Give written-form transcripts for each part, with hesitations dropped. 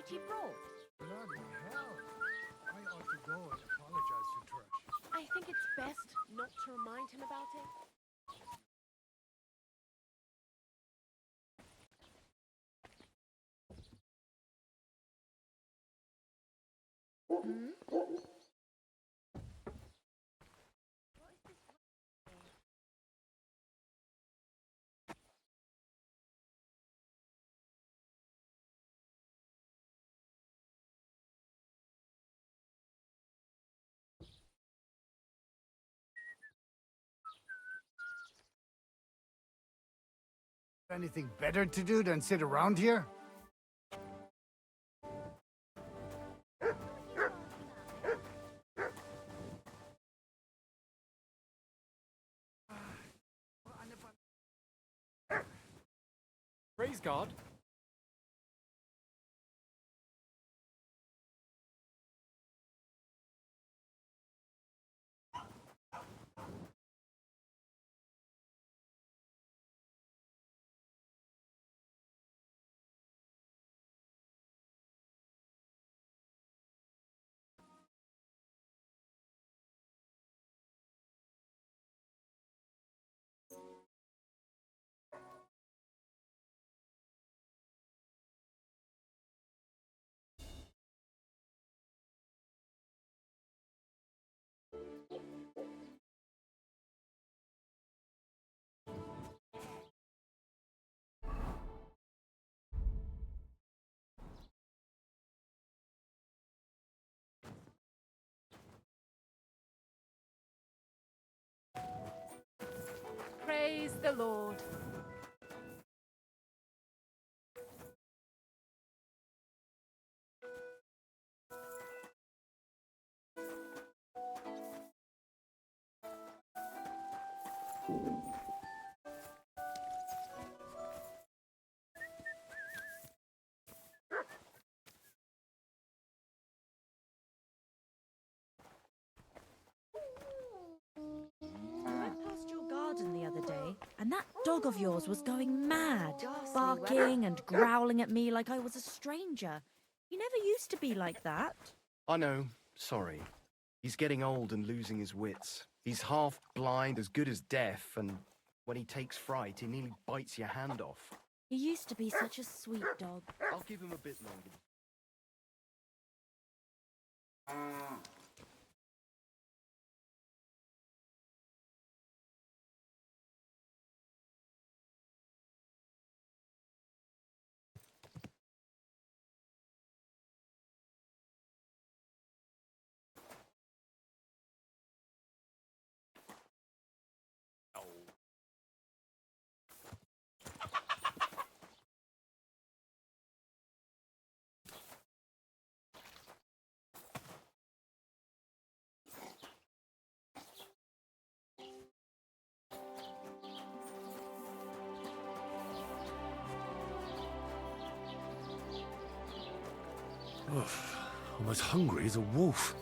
he brought. Bloody hell! I ought to go and apologize to Trish. I think it's best not to remind him about it. Anything better to do than sit around here? Praise God. Praise the Lord. I went past your garden the other day, and that dog of yours was going mad, barking and growling at me like I was a stranger. He never used to be like that. I know. Sorry. He's getting old and losing his wits. He's half blind, as good as deaf, and when he takes fright, he nearly bites your hand off. He used to be such a sweet dog. I'll give him a bit longer. I'm as hungry as a wolf.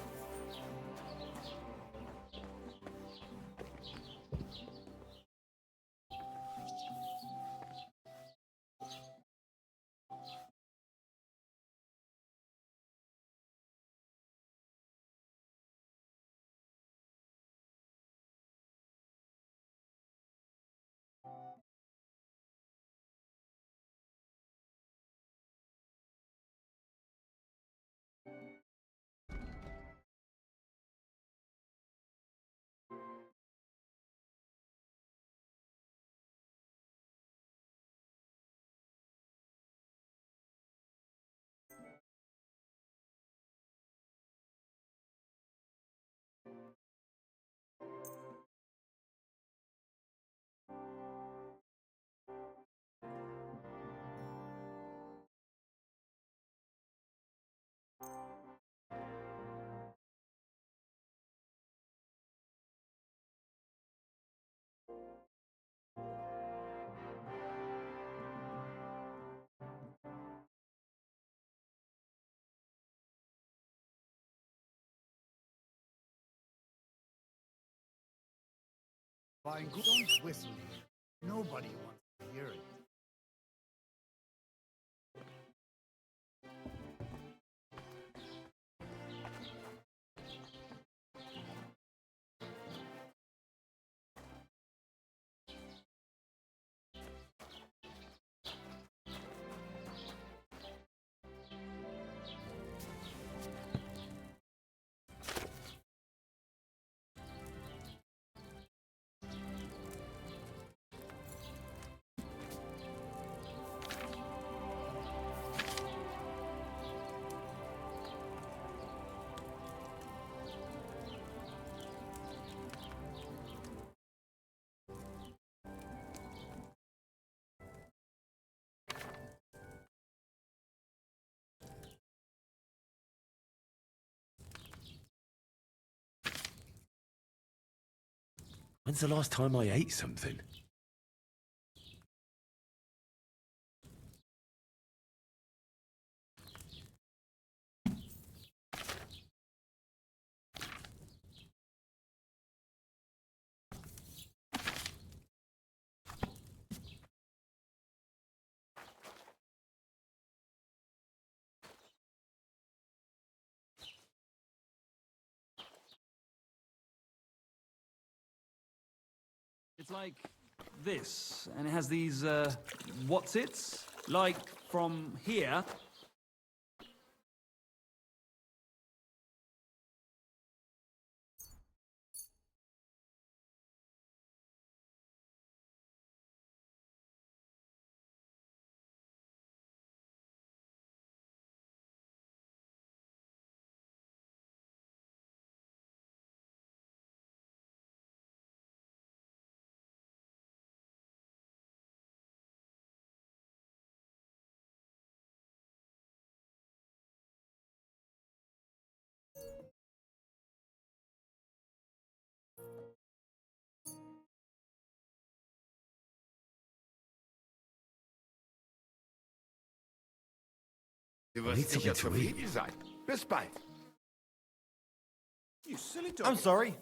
Fine, don't whistle here. Nobody wants to hear it. When's the last time I ate something? It's like this, and it has these, what's-its? Like, from here... Du I need wirst sicher something to eat. zufrieden sein. Bis bald. You silly dog. I'm sorry.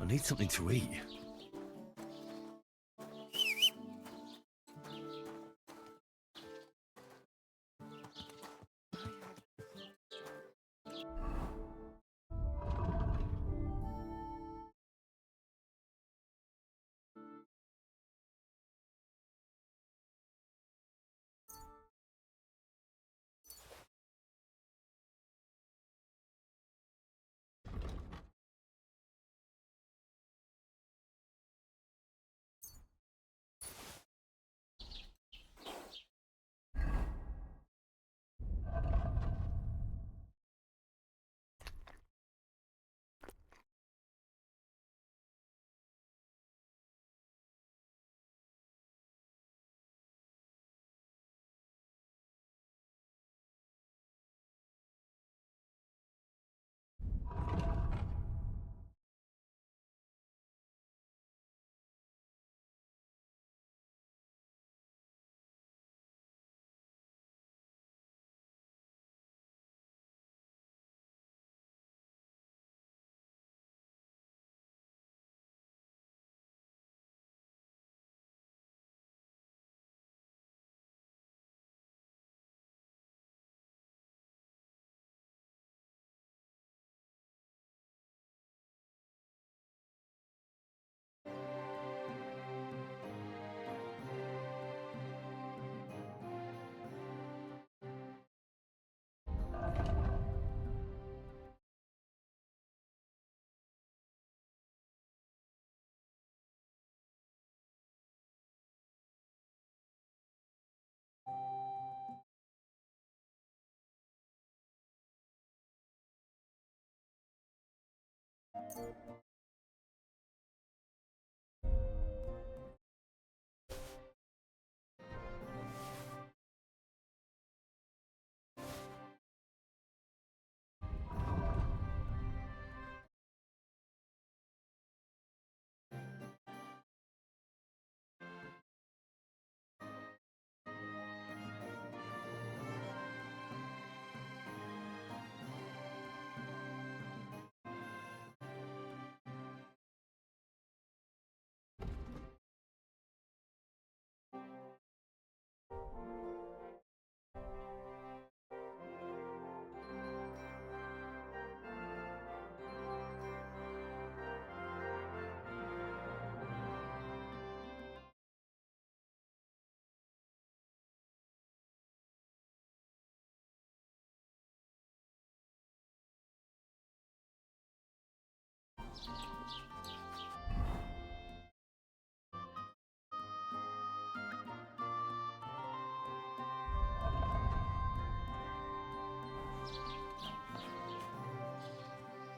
I need something to eat.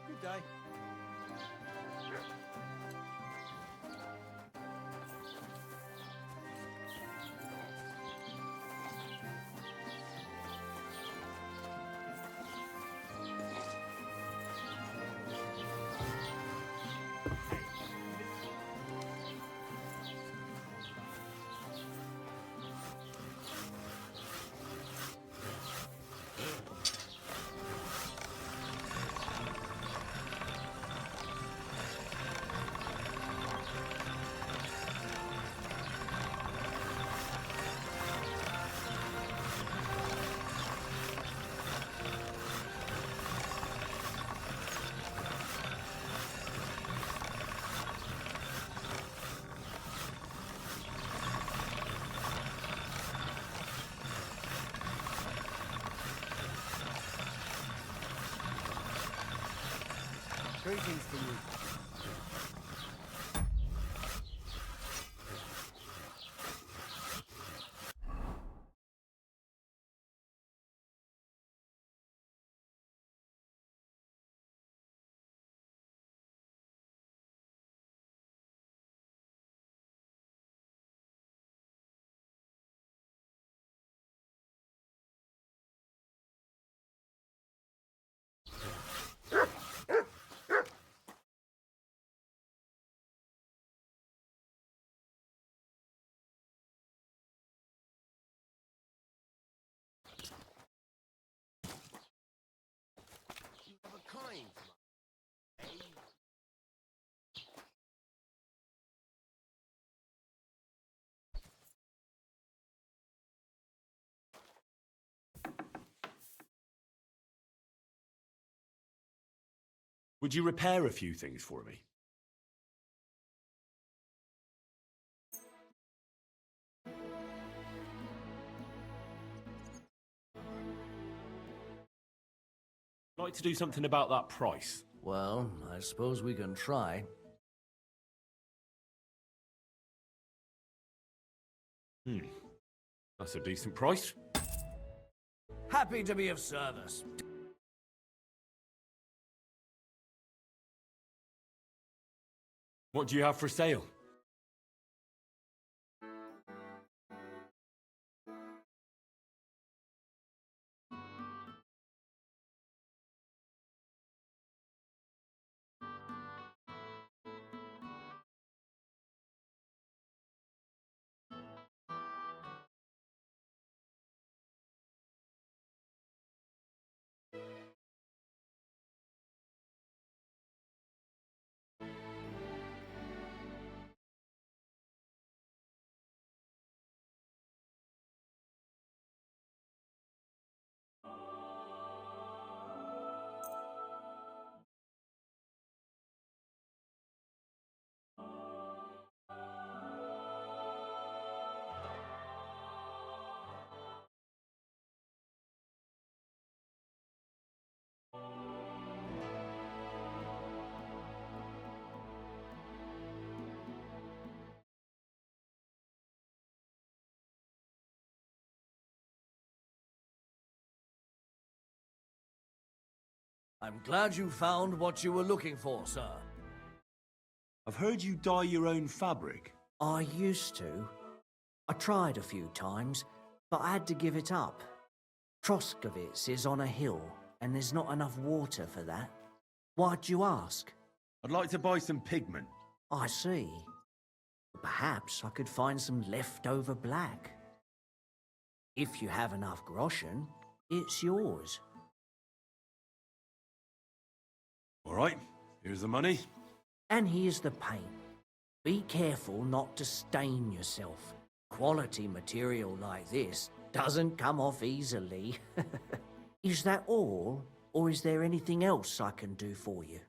Good day. Greetings to you. Of a kind. Would you repair a few things for me? I'd like to do something about that price. Well, I suppose we can try. That's a decent price. Happy to be of service. What do you have for sale? I'm glad you found what you were looking for, sir. I've heard you dye your own fabric. I used to. I tried a few times, but I had to give it up. Troskovitz is on a hill, and there's not enough water for that. Why'd you ask? I'd like to buy some pigment. I see. Perhaps I could find some leftover black. If you have enough groschen, it's yours. All right, here's the money. And here's the paint. Be careful not to stain yourself. Quality material like this doesn't come off easily. Is that all, or is there anything else I can do for you?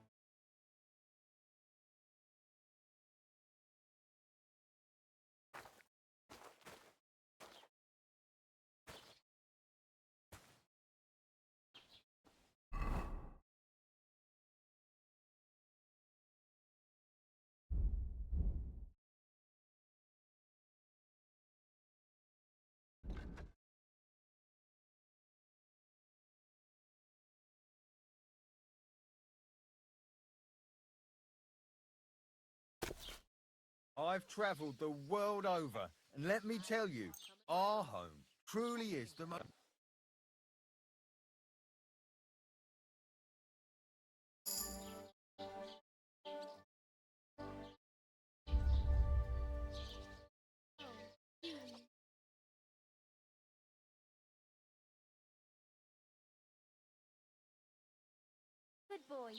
I've travelled the world over, and let me tell you, our home truly is the most... Good boy.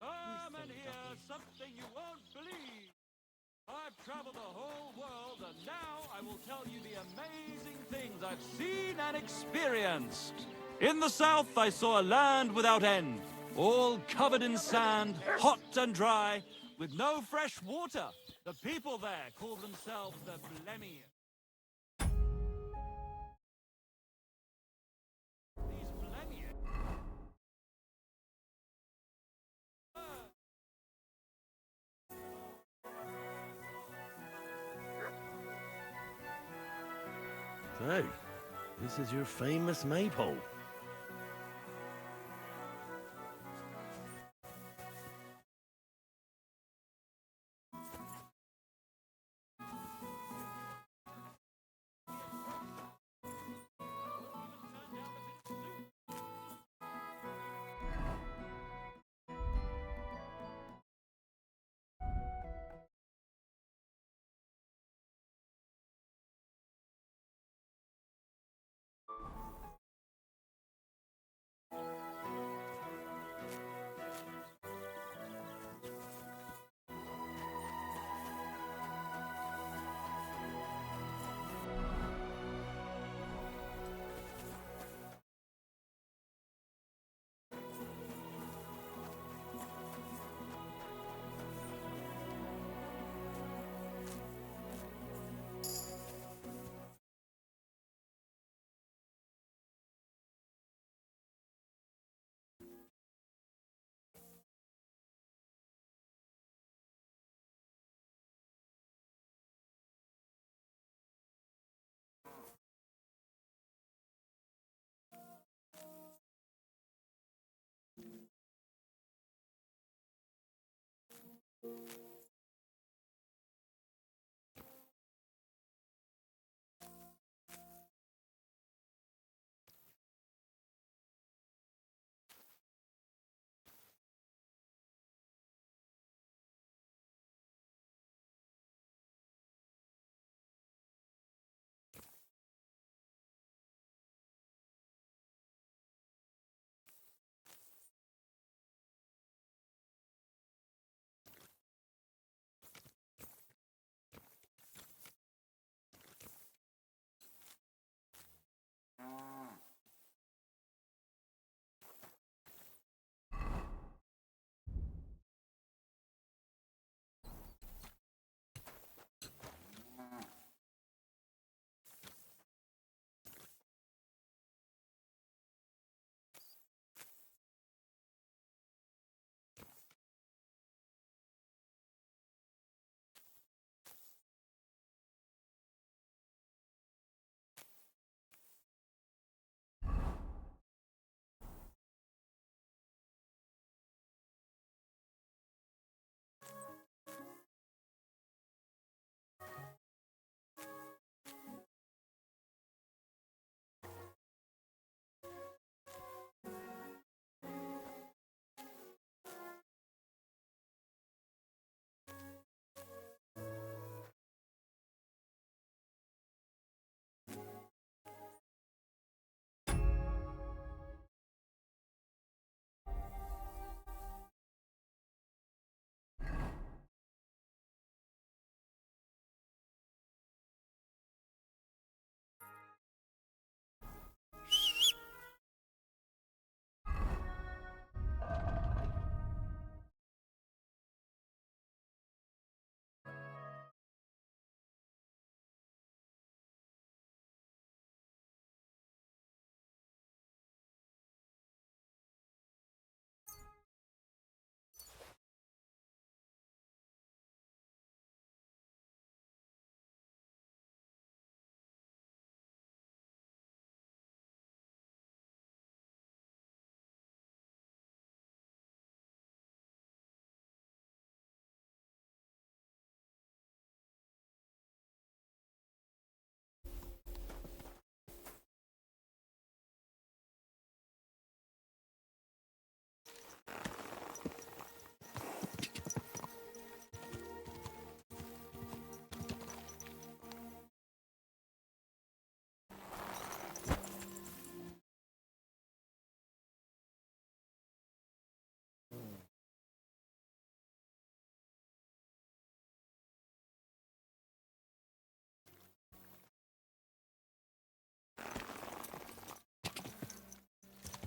Come and hear something you won't believe. I've traveled the whole world, and now I will tell you the amazing things I've seen and experienced. In the south, I saw a land without end, all covered in sand, hot and dry, with no fresh water. The people there called themselves the Blemmie. These Blemmie. So, this is your famous maypole.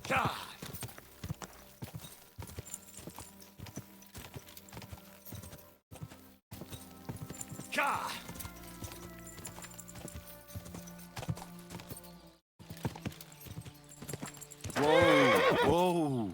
God. God. Whoa! Whoa!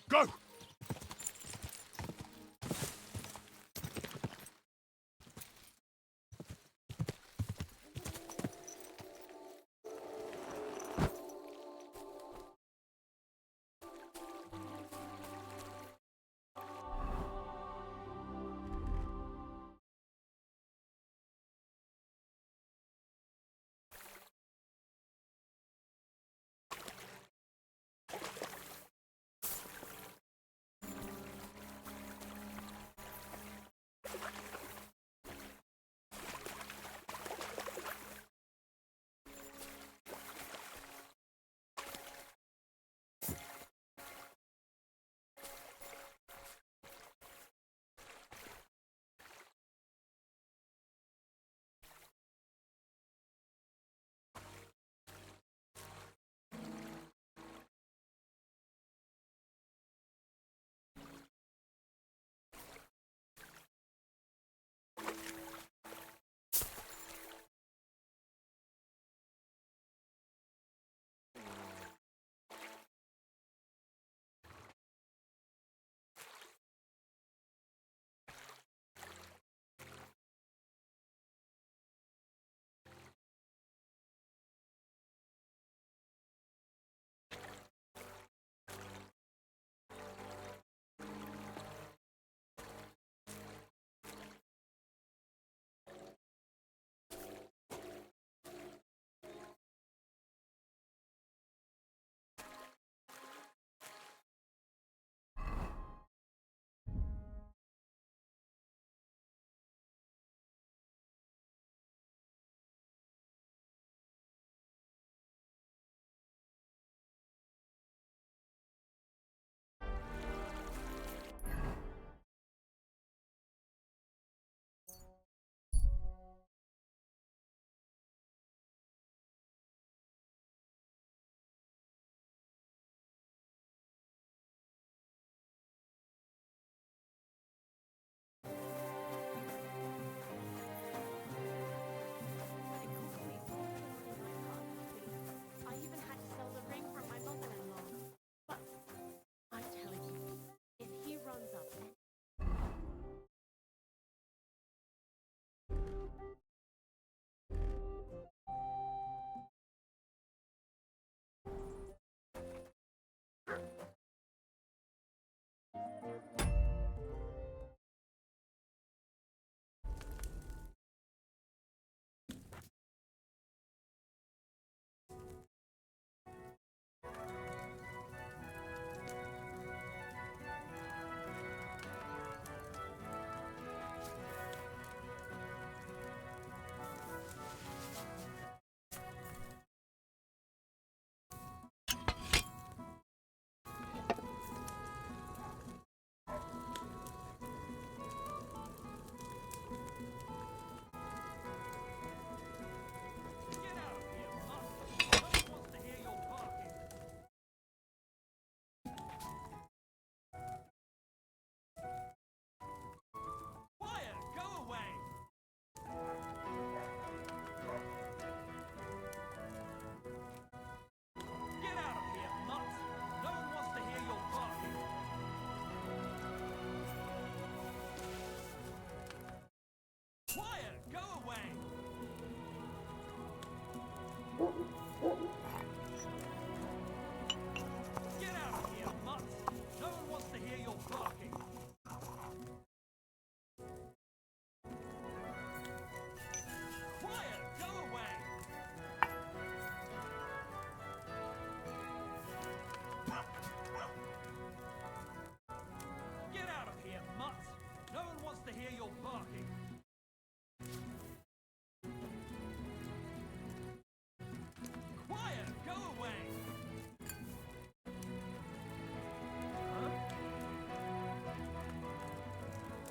Go!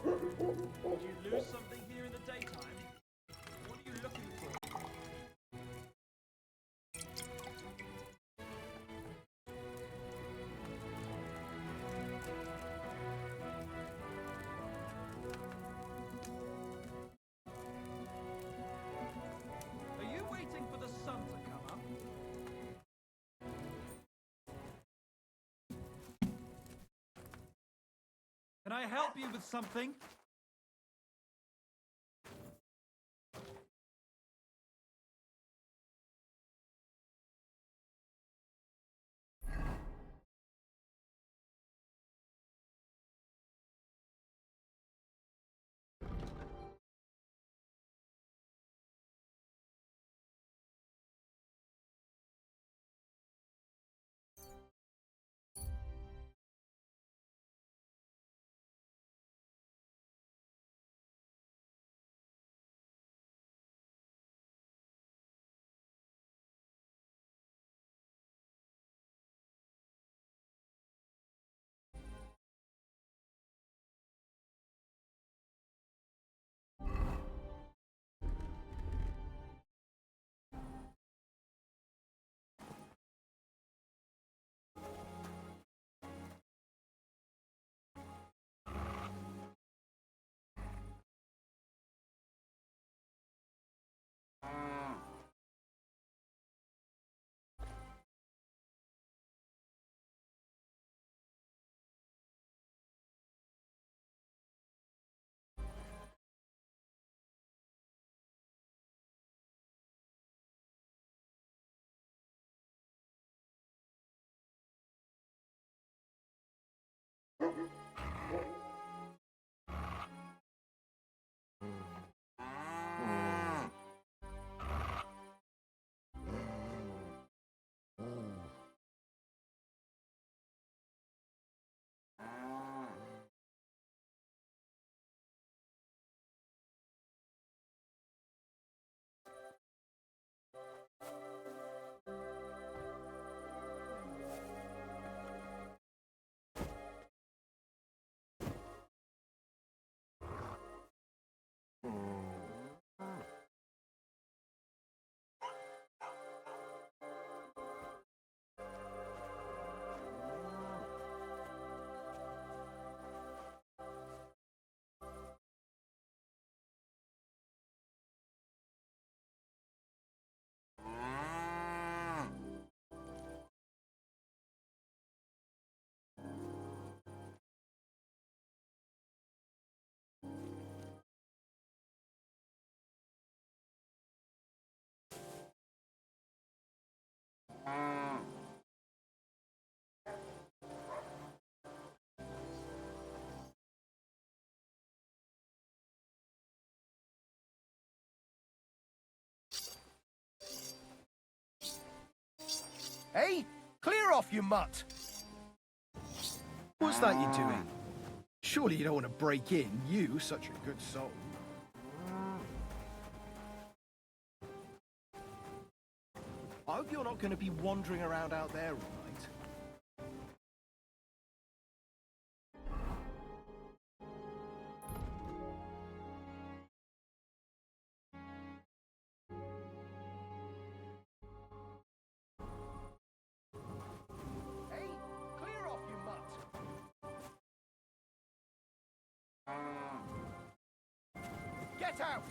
Did you lose something here in the daytime? What are you looking for? Are you waiting for the sun to come up? Can I help you with something? Hey, clear off, you mutt! What's that you're doing? Surely you don't want to break in, you, such a good soul. I hope you're not going to be wandering around out there all night. Hey, clear off, you mutt! Get out!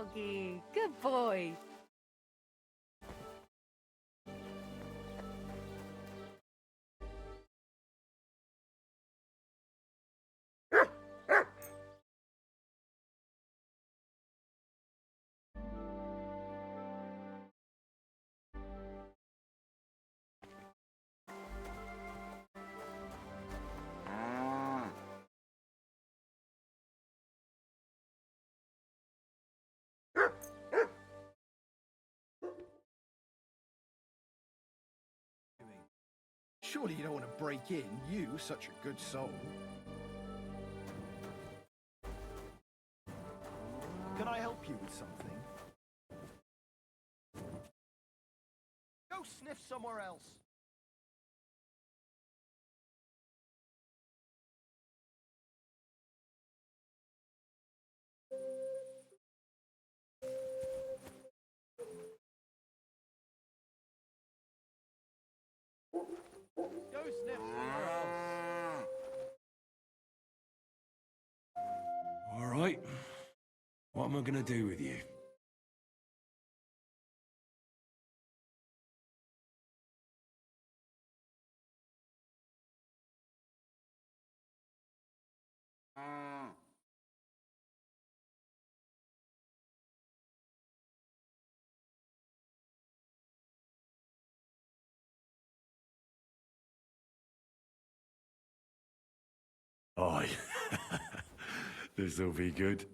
doggy. Good boy. Surely you don't want to break in, you, such a good soul. Can I help you with something? Go sniff somewhere else. Go sniff somewhere else. All right. What am I gonna do with you? Aye. This'll be good.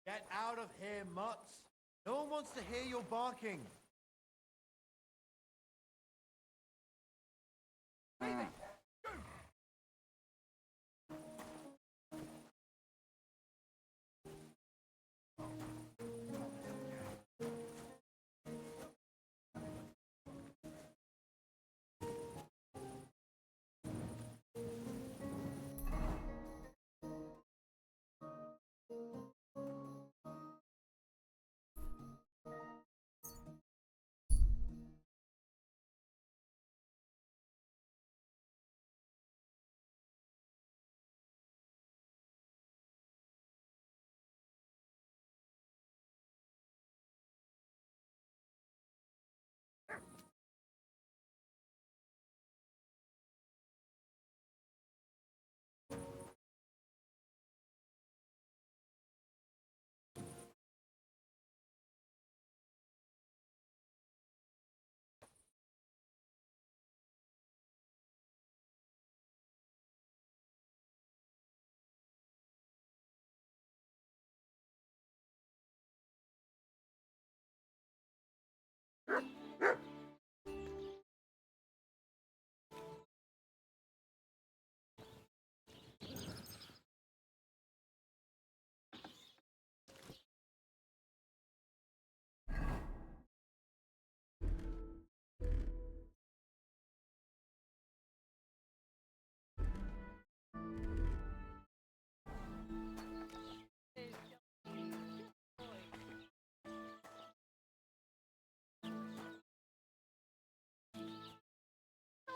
Get out of here, mutts. No one wants to hear your barking.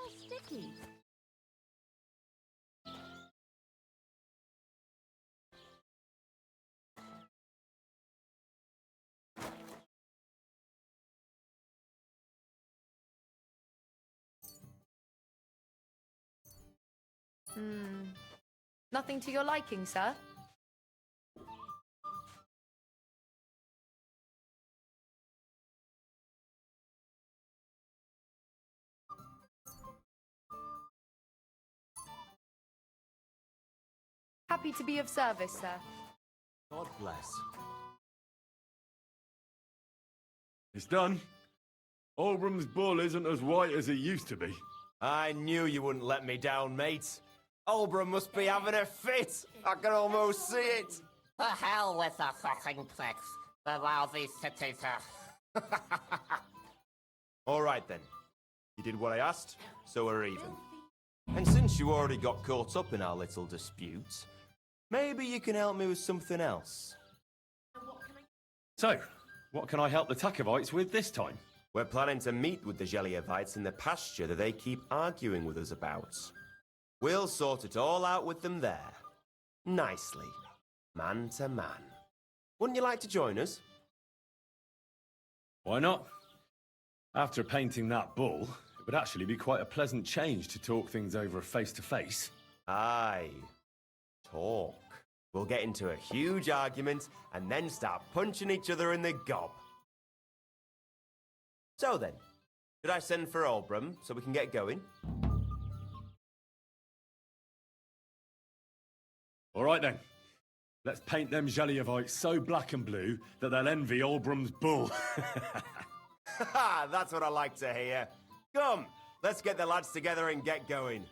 Oh, sticky. Nothing to your liking, sir? Happy to be of service, sir. God bless. It's done. Olbram's bull isn't as white as it used to be. I knew you wouldn't let me down, mate. Olbran must be having a fit. I can almost see it. The hell with the fucking plex. The lousy city. All right then. You did what I asked, so we're even. And since you already got caught up in our little dispute, maybe you can help me with something else. So, what can I help the Takovites with this time? We're planning to meet with the Geliovites in the pasture that they keep arguing with us about. We'll sort it all out with them there. Nicely. Man to man. Wouldn't you like to join us? Why not? After painting that bull, it would actually be quite a pleasant change to talk things over face to face. Aye. Talk. We'll get into a huge argument and then start punching each other in the gob. So then, should I send for Olbran so we can get going? All right then. Let's paint them Geliovites so black and blue that they'll envy Olbram's bull. That's what I like to hear. Come, let's get the lads together and get going.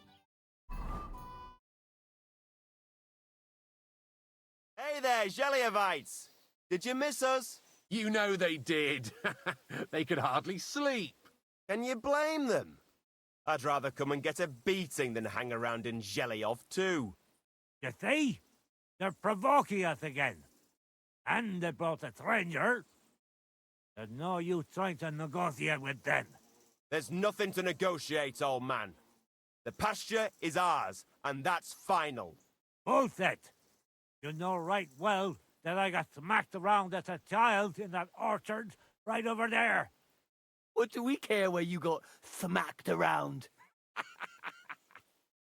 Hey there, Geliovites! Did you miss us? You know they did. They could hardly sleep. Can you blame them? I'd rather come and get a beating than hang around in Geliov too. You see? They're provoking us again. And they brought a stranger. There's no use trying to negotiate with them. There's nothing to negotiate, old man. The pasture is ours, and that's final. Bullshit! You know right well that I got smacked around as a child in that orchard right over there. What do we care where you got smacked around?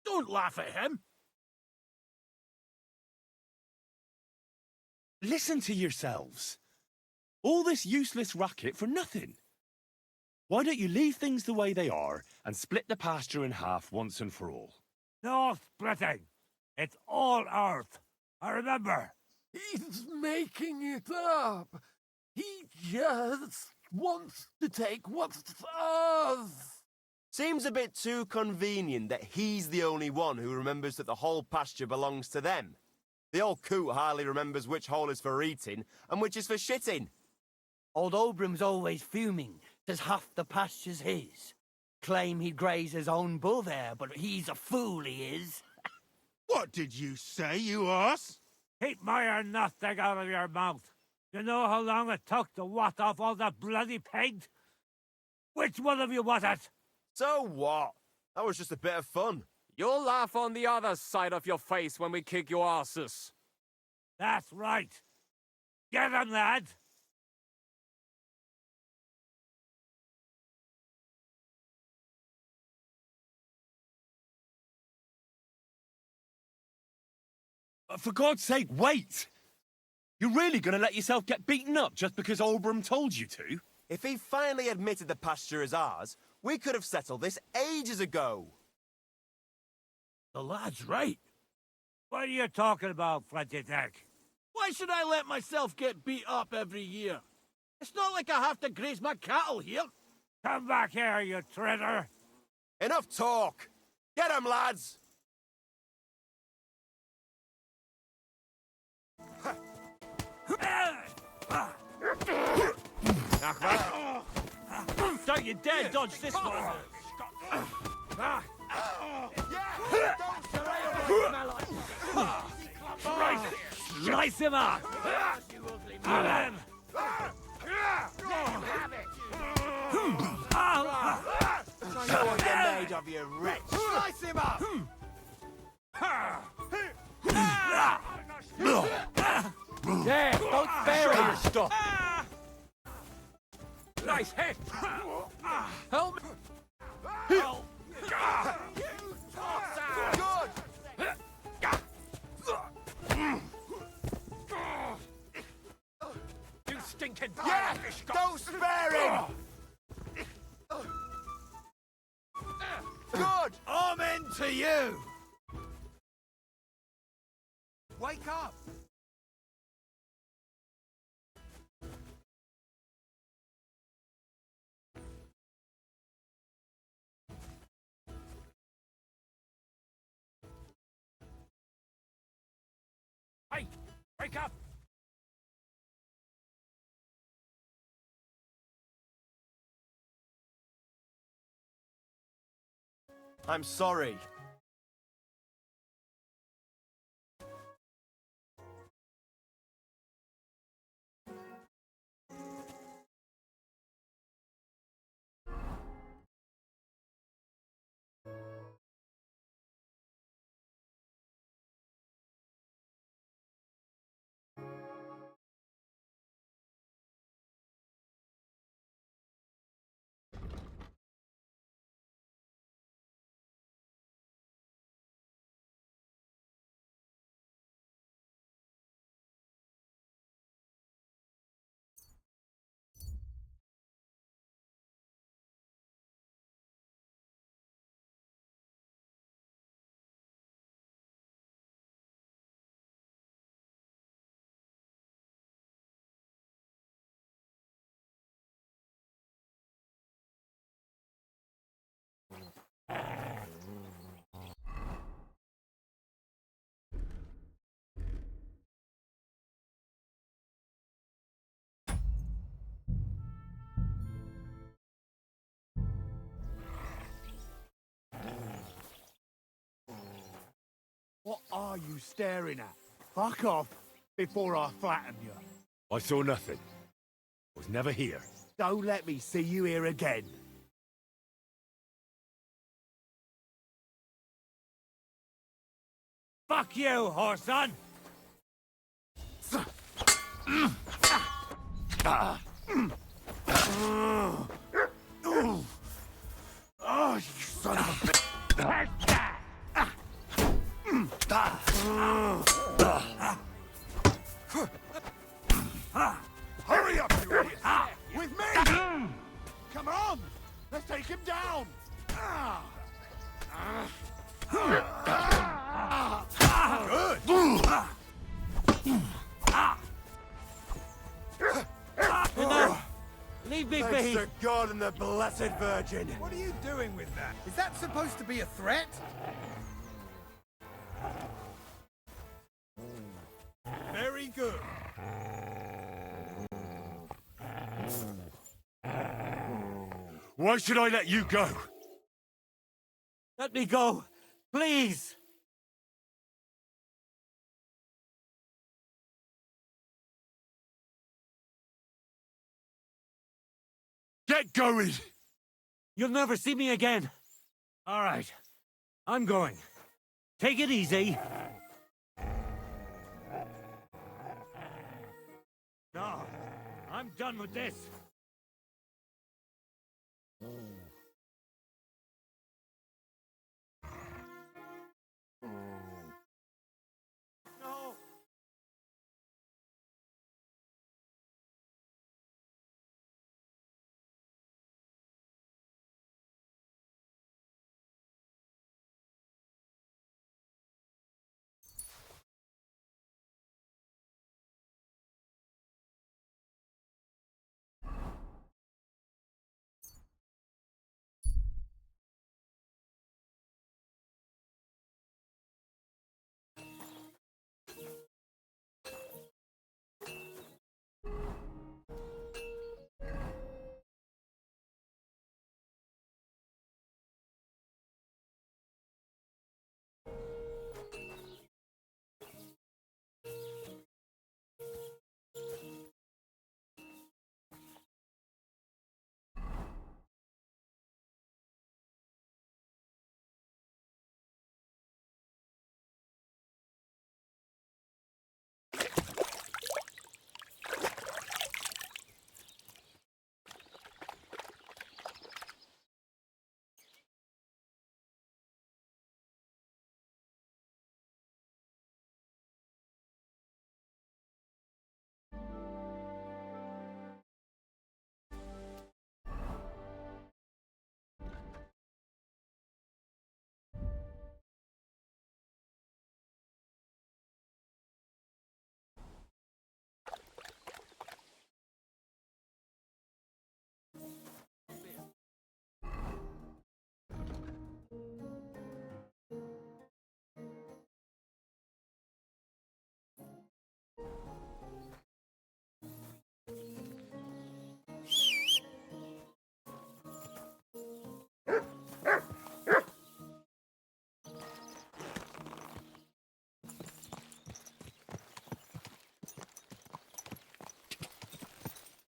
Don't laugh at him. Listen to yourselves. All this useless racket for nothing. Why don't you leave things the way they are and split the pasture in half once and for all? No splitting. It's all ours. I remember. He's making it up. He just wants to take what's ours. Seems a bit too convenient that he's the only one who remembers that the whole pasture belongs to them. The old coot hardly remembers which hole is for eating and which is for shitting. Old Olbram's always fuming, says half the pasture's his. Claim he'd graze his own bull there, but he's a fool, he is. What did you say, you ass? Keep my nothing out of your mouth. You know how long it took to wash off all that bloody paint? Which one of you was it? So what? That was just a bit of fun. You'll laugh on the other side of your face when we kick your asses. That's right. Get him, lad. For God's sake, wait! You're really going to let yourself get beaten up just because Olbram told you to? If he finally admitted the pasture is ours, we could have settled this ages ago. The lad's right. What are you talking about, Prochek? Why should I let myself get beat up every year? It's not like I have to graze my cattle here. Come back here, you traitor. Enough talk. Get him, lads. Don't you dare dodge this one. Slice him up! Have him! I know what you're made of, you wretch. Slice him up! Yeah, don't spare him. Stop! Nice hit. Help me. Good. You stinking Yeah! Don't spare him! Good! Amen to you! Wake up! Hey, wake up. I'm sorry. What are you staring at? Fuck off before I flatten you. I saw nothing. I was never here. Don't let me see you here again. Fuck you, horson! Oh, you son of a bitch! Hurry up, you idiot! With me! Come on! Let's take him down! Good! Enough! Leave me Thanks be! to God and the Blessed Virgin. What are you doing with that? Is that supposed to be a threat? Very good. Why should I let you go? Let me go! Please! Get going! You'll never see me again! Alright. I'm going. Take it easy. No. I'm done with this. No!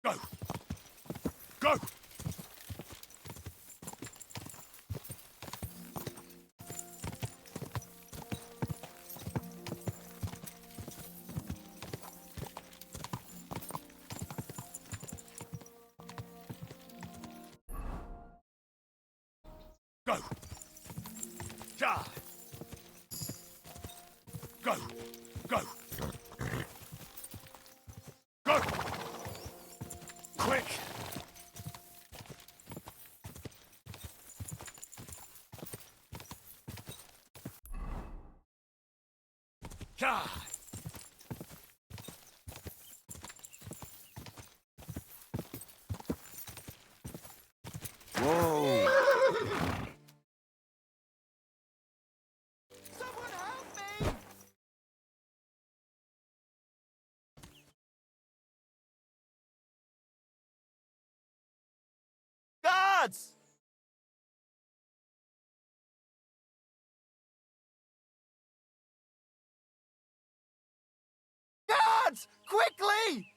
Go! Go! Go! Ja! Go! Go! Go! Quick! Ja! Whoa! Someone help me! Guards! Guards! Quickly!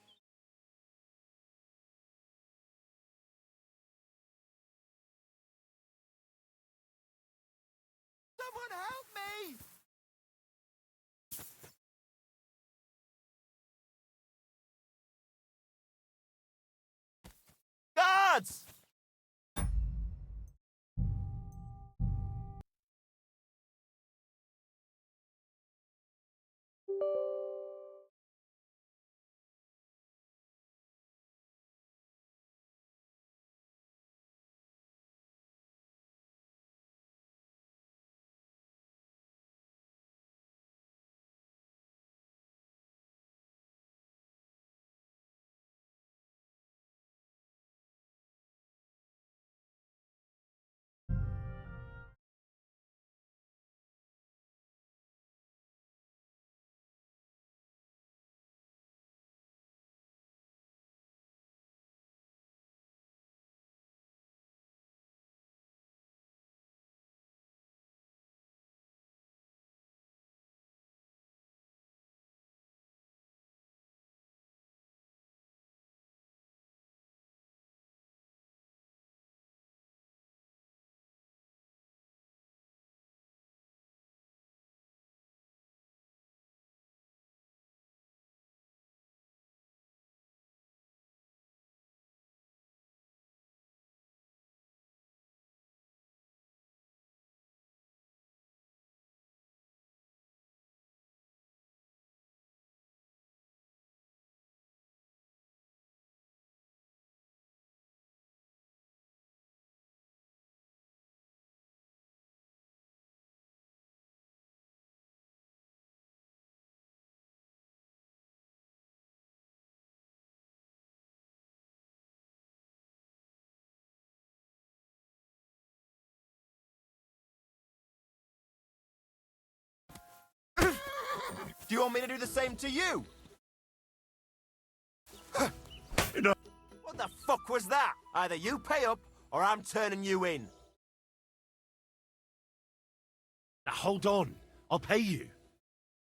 Someone help me! Guards! Do you want me to do the same to you? What the fuck was that? Either you pay up, or I'm turning you in. Now hold on. I'll pay you.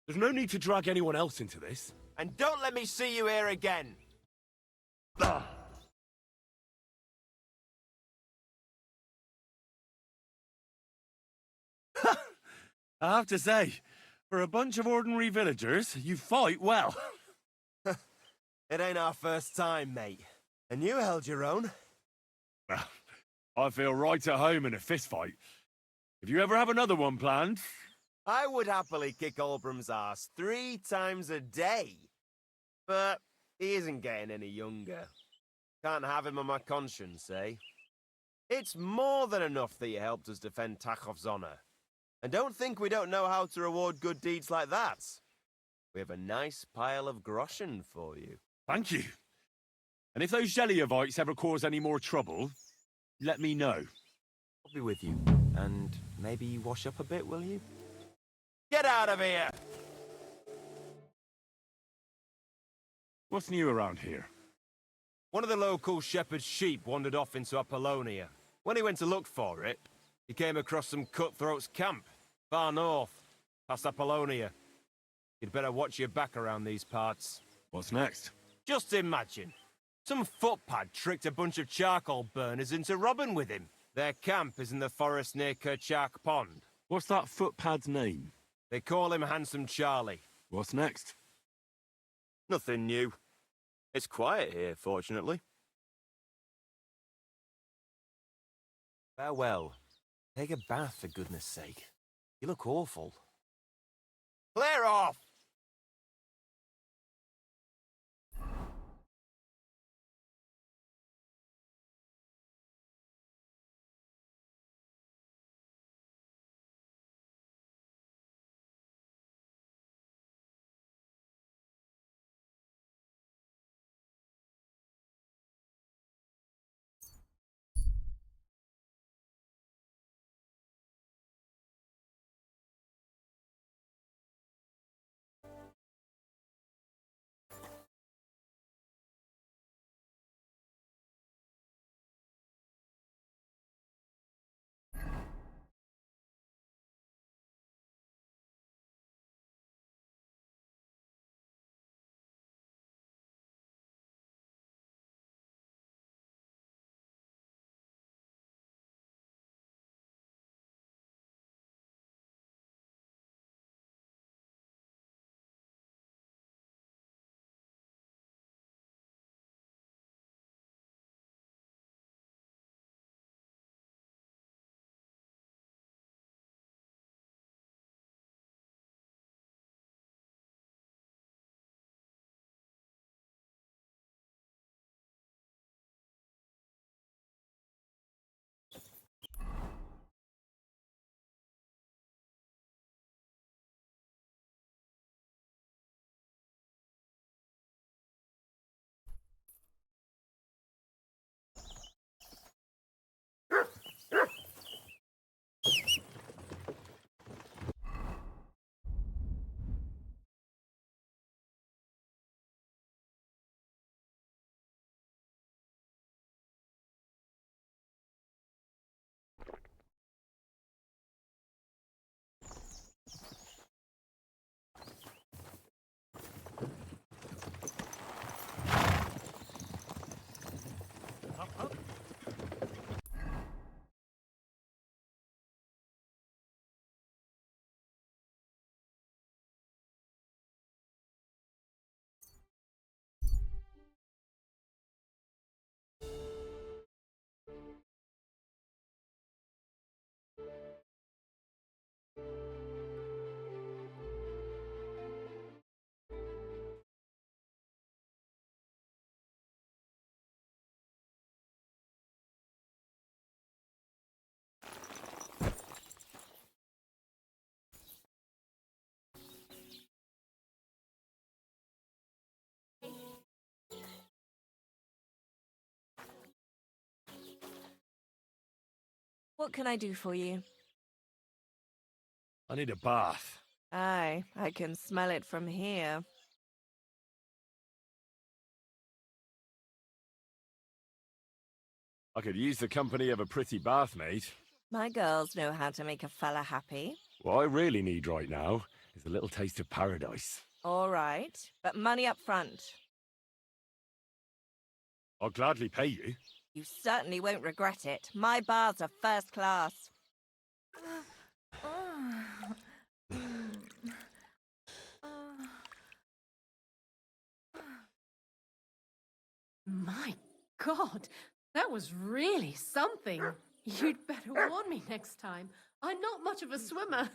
There's no need to drag anyone else into this. And don't let me see you here again. Ah. I have to say, for a bunch of ordinary villagers, you fight well. It ain't our first time, mate. And you held your own. Well, I feel right at home in a fistfight. If you ever have another one planned... I would happily kick Olbram's ass 3 times a day. But he isn't getting any younger. Can't have him on my conscience, eh? It's more than enough that you helped us defend Tachov's honor. And don't think we don't know how to reward good deeds like that. We have a nice pile of groschen for you. Thank you. And if those Jelliavites ever cause any more trouble, let me know. I'll be with you. And maybe wash up a bit, will you? Get out of here! What's new around here? One of the local shepherd's sheep wandered off into Apollonia. When he went to look for it, he came across some cutthroats' camp, far north, past Apollonia. You'd better watch your back around these parts. What's next? Just imagine. Some footpad tricked a bunch of charcoal burners into robbing with him. Their camp is in the forest near Kerchak Pond. What's that footpad's name? They call him Handsome Charlie. What's next? Nothing new. It's quiet here, fortunately. Farewell. Take a bath, for goodness sake. You look awful. Clear off! What can I do for you? I need a bath. Aye, I can smell it from here. I could use the company of a pretty bath, mate. My girls know how to make a fella happy. What I really need right now is a little taste of paradise. All right, but money up front. I'll gladly pay you. You certainly won't regret it. My bars are first class. My God, that was really something. You'd better warn me next time. I'm not much of a swimmer.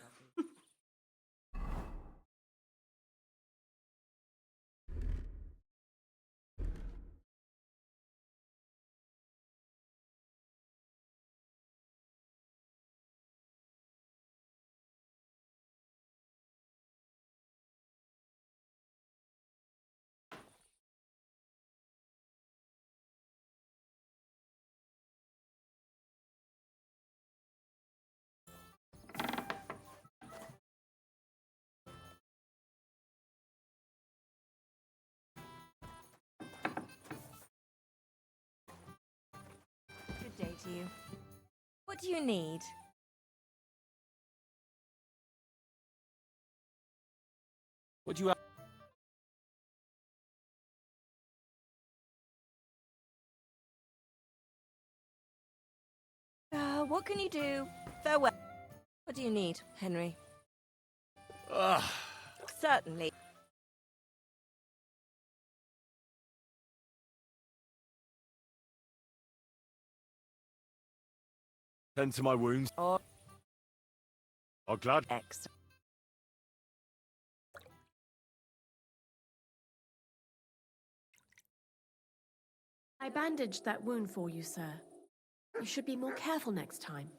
Good day to you. What do you need? What do you have? What can you do? Farewell. What do you need, Henry? Certainly. Tend to my wounds. Or I'll glad. Excellent. I bandaged that wound for you, sir. You should be more careful next time.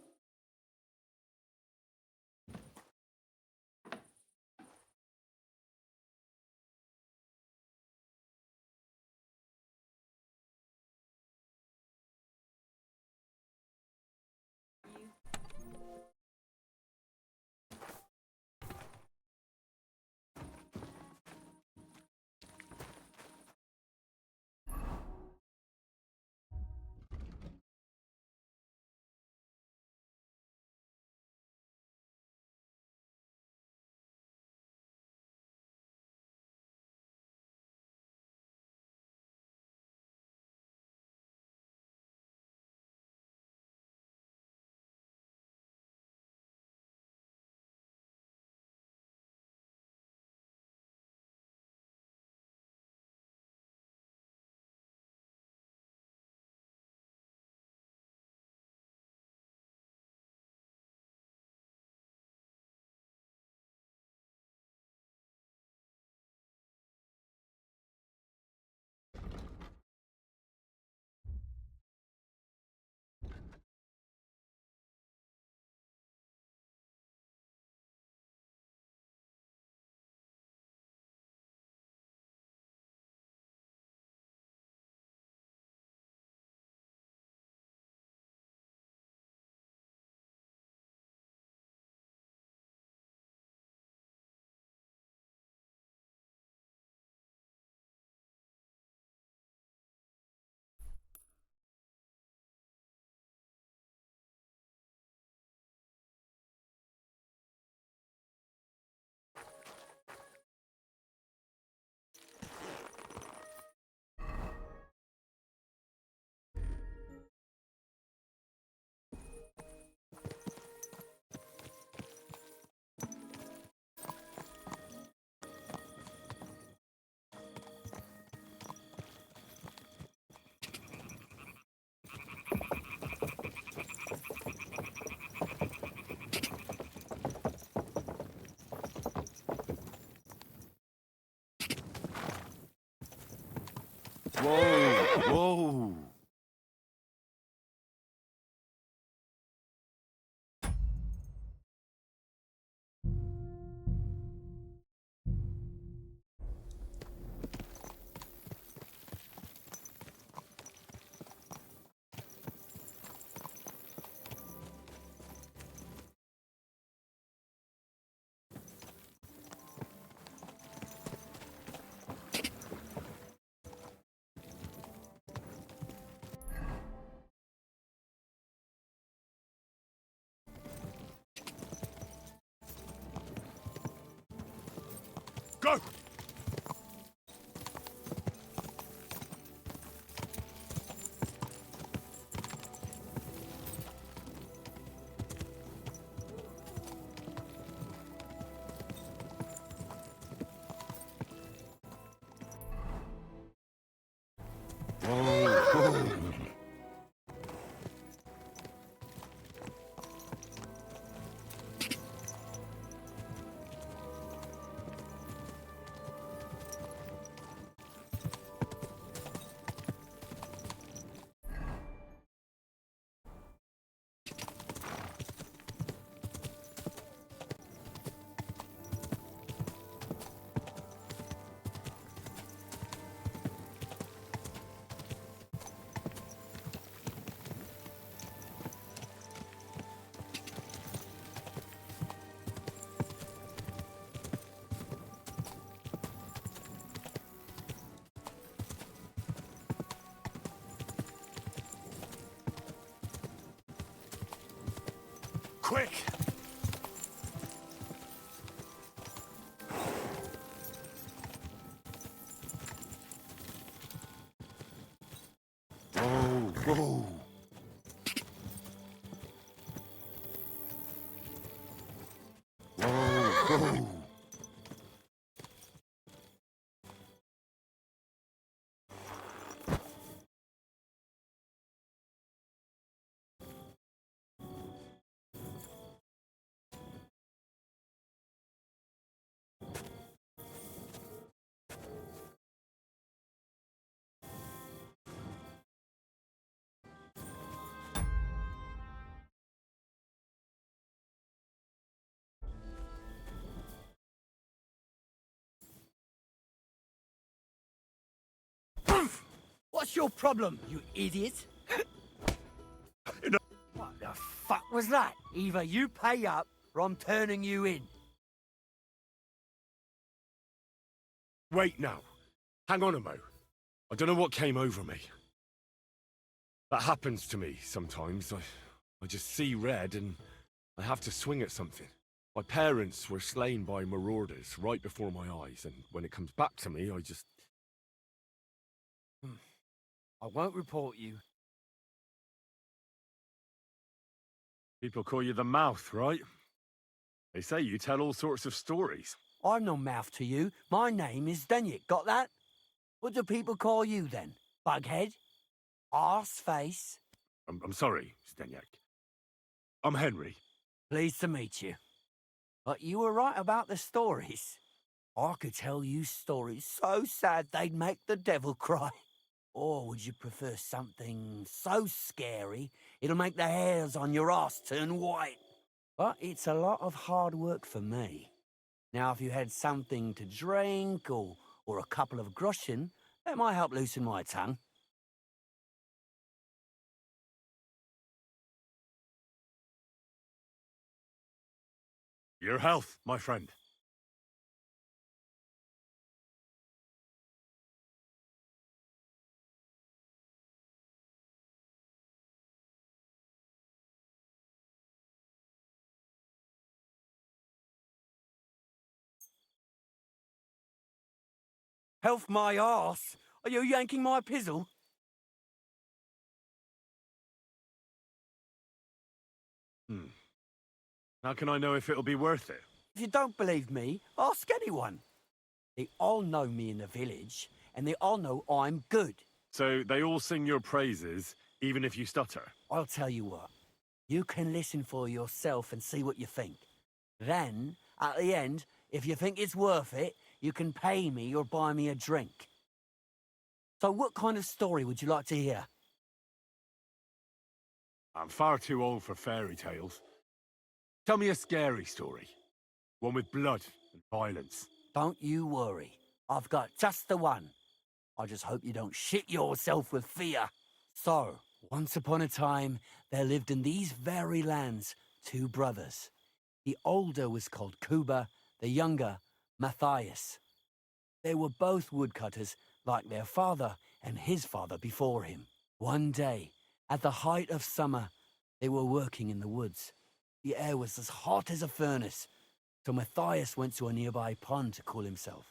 Whoa! Whoa! Go! Quick! Whoa, whoa. Whoa, whoa. What's your problem, you idiot? What the fuck was that? Either you pay up, or I'm turning you in. Wait now. Hang on a mo. I don't know what came over me. That happens to me sometimes. I just see red and I have to swing at something. My parents were slain by marauders right before my eyes, and when it comes back to me, I just... I won't report you. People call you the mouth, right? They say you tell all sorts of stories. I'm no mouth to you. My name is Denyek. Got that? What do people call you then? Bughead? Arseface? I'm sorry, Stenyek. I'm Henry. Pleased to meet you. But you were right about the stories. I could tell you stories so sad they'd make the devil cry. Or would you prefer something so scary it'll make the hairs on your ass turn white? But it's a lot of hard work for me. Now, if you had something to drink or a couple of groschen, that might help loosen my tongue. Your health, my friend. Health my arse? Are you yanking my pizzle? How can I know if it'll be worth it? If you don't believe me, ask anyone. They all know me in the village, and they all know I'm good. So they all sing your praises, even if you stutter? I'll tell you what. You can listen for yourself and see what you think. Then, at the end, if you think it's worth it, you can pay me or buy me a drink. So what kind of story would you like to hear? I'm far too old for fairy tales. Tell me a scary story. One with blood and violence. Don't you worry. I've got just the one. I just hope you don't shit yourself with fear. So, once upon a time, there lived in these very lands 2 brothers. The older was called Kuba, the younger, Matthias. They were both woodcutters, like their father and his father before him. One day, at the height of summer, they were working in the woods. The air was as hot as a furnace, so Matthias went to a nearby pond to cool himself.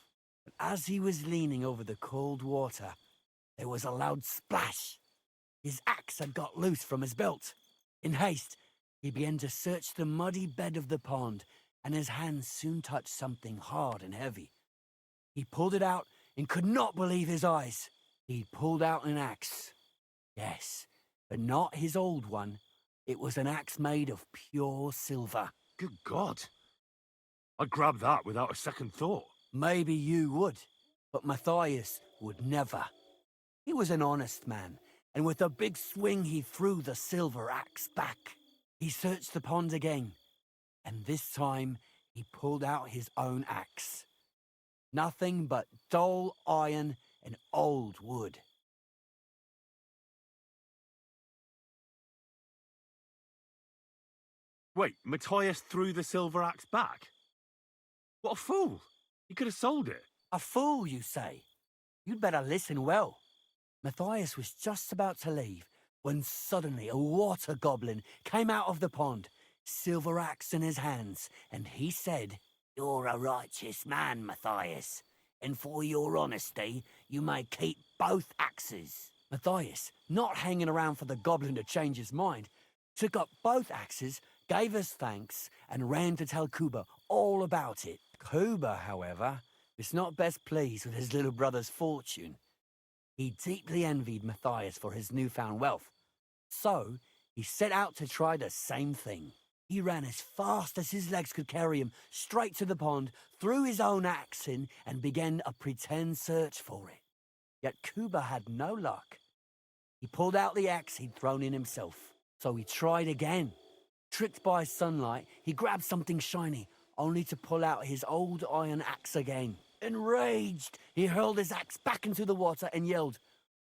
But as he was leaning over the cold water, there was a loud splash. His axe had got loose from his belt. In haste, he began to search the muddy bed of the pond, and his hands soon touched something hard and heavy. He pulled it out and could not believe his eyes. He pulled out an axe. Yes, but not his old one. It was an axe made of pure silver. Good God. I'd grab that without a second thought. Maybe you would, but Matthias would never. He was an honest man, and with a big swing he threw the silver axe back. He searched the pond again, and this time he pulled out his own axe. Nothing but dull iron and old wood. Wait, Matthias threw the silver axe back? What a fool! He could have sold it. A fool, you say? You'd better listen well. Matthias was just about to leave when suddenly a water goblin came out of the pond, silver axe in his hands, and he said, "You're a righteous man, Matthias, and for your honesty, you may keep both axes." Matthias, not hanging around for the goblin to change his mind, took up both axes, gave us thanks, and ran to tell Kuba all about it. Kuba, however, was not best pleased with his little brother's fortune. He deeply envied Matthias for his newfound wealth, so he set out to try the same thing. He ran as fast as his legs could carry him straight to the pond, threw his own axe in, and began a pretend search for it. Yet Kuba had no luck. He pulled out the axe he'd thrown in himself, so he tried again. Tricked by sunlight, he grabbed something shiny, only to pull out his old iron axe again. Enraged, he hurled his axe back into the water and yelled,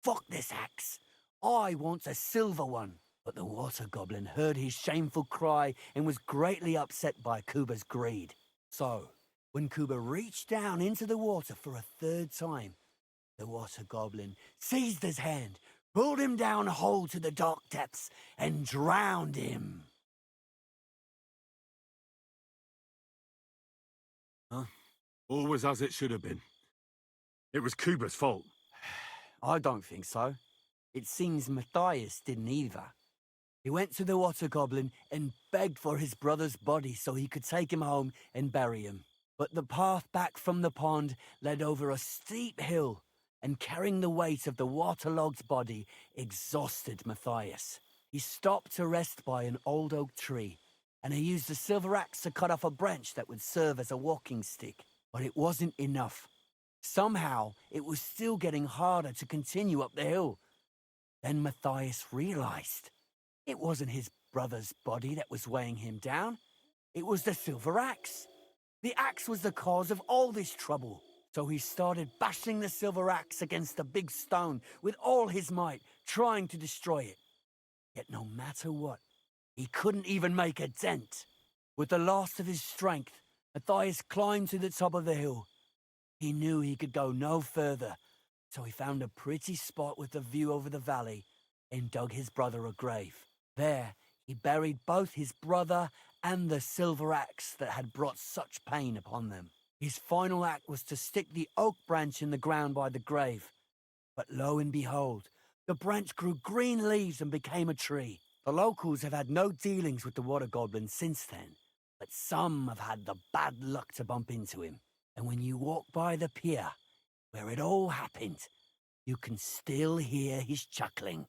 "Fuck this axe! I want a silver one!" But the water goblin heard his shameful cry and was greatly upset by Kuba's greed. So, when Kuba reached down into the water for a third time, the water goblin seized his hand, pulled him down whole to the dark depths, and drowned him. Huh? All was as it should have been. It was Kuba's fault. I don't think so. It seems Matthias didn't either. He went to the water goblin and begged for his brother's body so he could take him home and bury him. But the path back from the pond led over a steep hill, and carrying the weight of the waterlogged body exhausted Matthias. He stopped to rest by an old oak tree, and he used a silver axe to cut off a branch that would serve as a walking stick. But it wasn't enough. Somehow, it was still getting harder to continue up the hill. Then Matthias realized it wasn't his brother's body that was weighing him down. It was the silver axe. The axe was the cause of all this trouble. So he started bashing the silver axe against a big stone with all his might, trying to destroy it. Yet no matter what, he couldn't even make a dent. With the last of his strength, Matthias climbed to the top of the hill. He knew he could go no further, so he found a pretty spot with a view over the valley and dug his brother a grave. There, he buried both his brother and the silver axe that had brought such pain upon them. His final act was to stick the oak branch in the ground by the grave. But lo and behold, the branch grew green leaves and became a tree. The locals have had no dealings with the water goblin since then, but some have had the bad luck to bump into him. And when you walk by the pier, where it all happened, you can still hear his chuckling.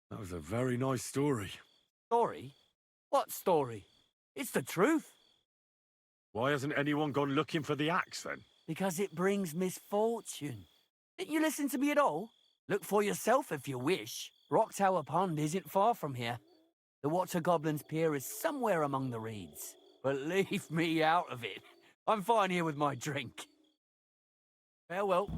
That was a very nice story. Story? What story? It's the truth. Why hasn't anyone gone looking for the axe then? Because it brings misfortune. Didn't you listen to me at all? Look for yourself if you wish. Rock Tower Pond isn't far from here. The Water Goblin's Pier is somewhere among the reeds. But leave me out of it. I'm fine here with my drink. Farewell.